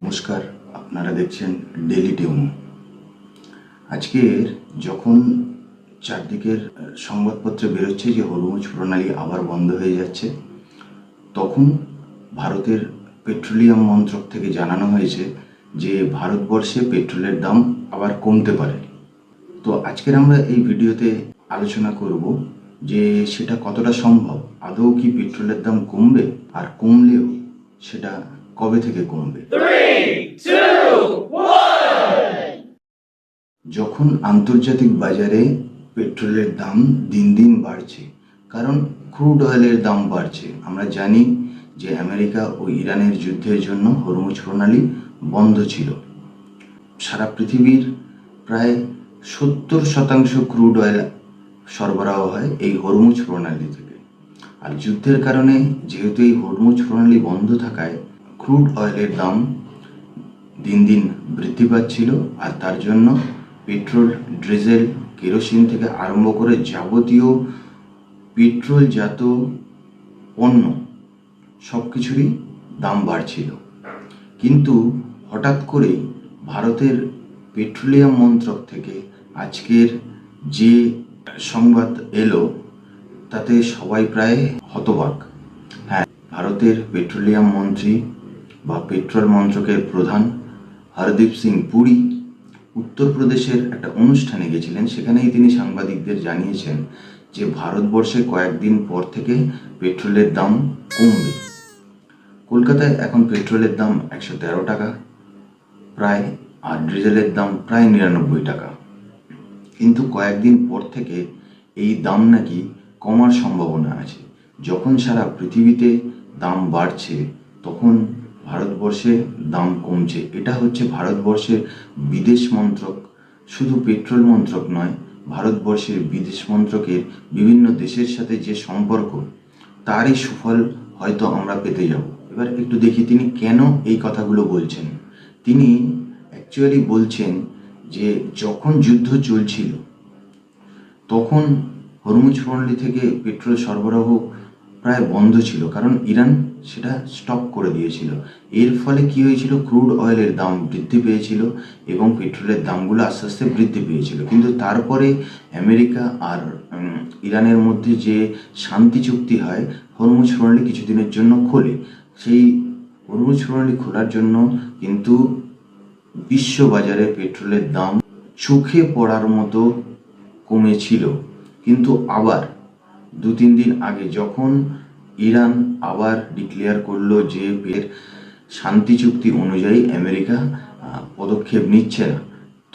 নমস্কার, আপনারা দেখছেন ডেলি টিউন। আজকের যখন চারদিকের সংবাদপত্রে বেরোচ্ছে যে হরমুজ প্রণালী আবার বন্ধ হয়ে যাচ্ছে, তখন ভারতের পেট্রোলিয়াম মন্ত্রক থেকে জানানো হয়েছে যে ভারতবর্ষে পেট্রোলের দাম আবার কমতে পারে। তো আজকের আমরা এই ভিডিওতে আলোচনা করব যে সেটা কতটা সম্ভব, আদৌ কি পেট্রোলের দাম কমবে, আর কমলেও সেটা কবে থেকে কমবে। যখন আন্তর্জাতিক বাজারে পেট্রোলের দাম দিন দিন বাড়ছে, কারণ ক্রুড অয়েলের দাম বাড়ছে। আমরা জানি যে আমেরিকা ও ইরানের যুদ্ধের জন্য হরমুজ প্রণালী বন্ধ ছিল। সারা পৃথিবীর প্রায় 70% ক্রুড অয়েল সরবরাহ হয় এই হরমুজ প্রণালী থেকে। আর যুদ্ধের কারণে যেহেতু এই হরমুজ প্রণালী বন্ধ থাকায় ক্রুড অয়েলের দাম দিন দিন বৃদ্ধি পাচ্ছিল, আর তার জন্য পেট্রোল, ডিজেল, কেরোসিন থেকে আরম্ভ করে যাবতীয় পেট্রোলজাত পণ্য সব কিছুরই দাম বাড়ছিল। কিন্তু হঠাৎ করে ভারতের পেট্রোলিয়াম মন্ত্রক থেকে আজকের যে সংবাদ এলো, তাতে সবাই প্রায় হতবাক। হ্যাঁ, ভারতের পেট্রোলিয়াম মন্ত্রী বা পেট্রোল মন্ত্রকের প্রধান হরদীপ সিং পুরী উত্তরপ্রদেশের একটা অনুষ্ঠানে গেছিলেন। সেখানেই তিনি সাংবাদিকদের জানিয়েছেন যে ভারতবর্ষে কয়েকদিন পর থেকে পেট্রোলের দাম কমবে। কলকাতায় এখন পেট্রোলের দাম 113 টাকা প্রায়, আর ডিজেলের দাম প্রায় 99 টাকা। কিন্তু কয়েকদিন পর থেকে এই দাম নাকি কমার সম্ভাবনা আছে। যখন সারা পৃথিবীতে দাম বাড়ছে, তখন ভারতবর্ষে দাম কমছে। এটা হচ্ছে ভারতবর্ষের বিদেশ মন্ত্রক, শুধু পেট্রোল মন্ত্রক নয়, ভারতবর্ষের বিদেশ মন্ত্রকের বিভিন্ন দেশের সাথে যে সম্পর্ক, তারই সুফল হয়তো আমরা পেতে যাব। এবার একটু দেখি তিনি কেন এই কথাগুলো বলছেন। তিনি অ্যাকচুয়ালি বলছেন যে যখন যুদ্ধ চলছিল তখন হরমুজ প্রণালী থেকে পেট্রোল সরবরাহ প্রায় বন্ধ ছিল, কারণ ইরান সেটা স্টপ করে দিয়েছিল। এর ফলে কি হয়েছিল, ক্রুড অয়েলের দাম বৃদ্ধি পেয়েছিল এবং পেট্রোলের দামগুলো আস্তে আস্তে বৃদ্ধি পেয়েছিল। কিন্তু তারপরে আমেরিকা আর ইরানের মধ্যে যে শান্তি চুক্তি হয়, হরমুজ প্রণালী কিছুদিনের জন্য খোলে। সেই হরমুজ প্রণালী খোলার জন্য কিন্তু বিশ্ববাজারে পেট্রোলের দাম চোখে পড়ার মতো কমেছিল। কিন্তু আবার 2-3 দিন আগে যখন ইরান আবার ডিক্লেয়ার করলো যে শান্তি চুক্তি অনুযায়ী আমেরিকা পদক্ষেপ নিচ্ছে না,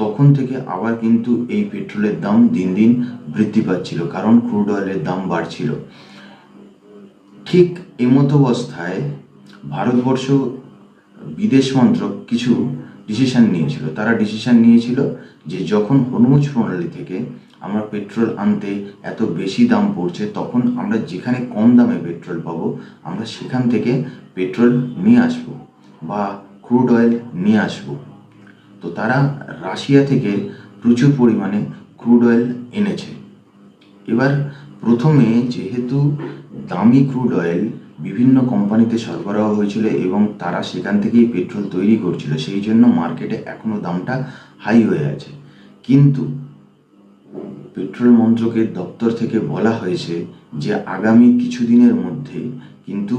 তখন থেকে আবার কিন্তু এই পেট্রোলের দাম দিন দিন বৃদ্ধি পাচ্ছিল, কারণ ক্রুড অয়েলের দাম বাড়ছিল। ঠিক এমতো অবস্থায় ভারতবর্ষ বিদেশ মন্ত্রক কিছু ডিসিশন নিয়েছিল। তারা ডিসিশন নিয়েছিল যে যখন হরমুজ প্রণালী থেকে আমরা পেট্রোল আনতে এত বেশি দাম পড়ছে, তখন আমরা যেখানে কম দামে পেট্রোল পাবো আমরা সেখান থেকে পেট্রোল নিয়ে আসব বা ক্রুড অয়েল নিয়ে আসব। তো তারা রাশিয়া থেকে প্রচুর পরিমাণে ক্রুড অয়েল এনেছে। এবার প্রথমে যেহেতু দামি ক্রুড অয়েল বিভিন্ন কোম্পানিতে সরবরাহ হয়েছিল এবং তারা সেখান থেকেই পেট্রোল তৈরি করছিল, সেই জন্য মার্কেটে এখনও দামটা হাই হয়ে আছে। কিন্তু পেট্রোল মন্ত্রকের দপ্তর থেকে বলা হয়েছে যে আগামী কিছুদিনের মধ্যে কিন্তু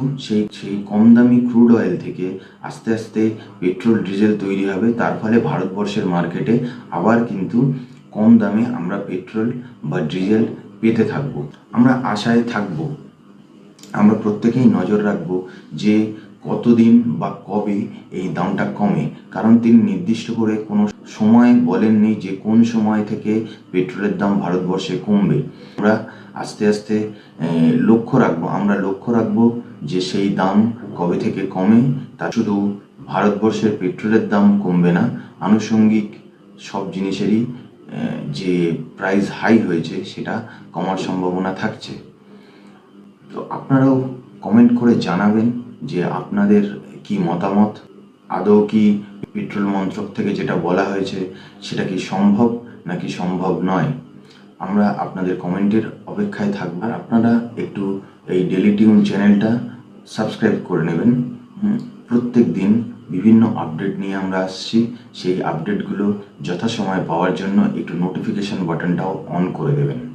সেই কম দামি ক্রুড অয়েল থেকে আস্তে আস্তে পেট্রোল, ডিজেল তৈরি হবে। তার ফলে ভারতবর্ষের মার্কেটে আবার কিন্তু কম দামে আমরা পেট্রোল বা ডিজেল পেতে থাকবো। আমরা আশায় থাকবো, আমরা প্রত্যেকেই নজর রাখবো যে কতদিন বা কবে এই দামটা কমে, কারণ তিনি নির্দিষ্ট করে কোনো সময় বলেননি যে কোন সময় থেকে পেট্রোলের দাম ভারতবর্ষে কমবে। আমরা আস্তে আস্তে আমরা লক্ষ্য রাখবো যে সেই দাম কবে থেকে কমে। তা শুধু ভারতবর্ষের পেট্রোলের দাম কমবে না, আনুষঙ্গিক সব জিনিসেরই যে প্রাইস হাই হয়েছে সেটা কমার সম্ভাবনা থাকছে। তো আপনারাও কমেন্ট করে জানাবেন যে আপনাদের কি মতামত, আদৌ কি পেট্রোল মন্ত্রক থেকে যেটা বলা হয়েছে সেটা কি সম্ভব নাকি সম্ভব নয়। আমরা আপনাদের কমেন্টের অপেক্ষায় থাকব। আর আপনারা একটু এই ডেলি টিউন চ্যানেলটা সাবস্ক্রাইব করে নেবেন। প্রত্যেক দিন বিভিন্ন আপডেট নিয়ে আমরা আসছি। সেই আপডেটগুলো যথাসময়ে পাওয়ার জন্য একটু নোটিফিকেশন বাটনটাও অন করে দেবেন।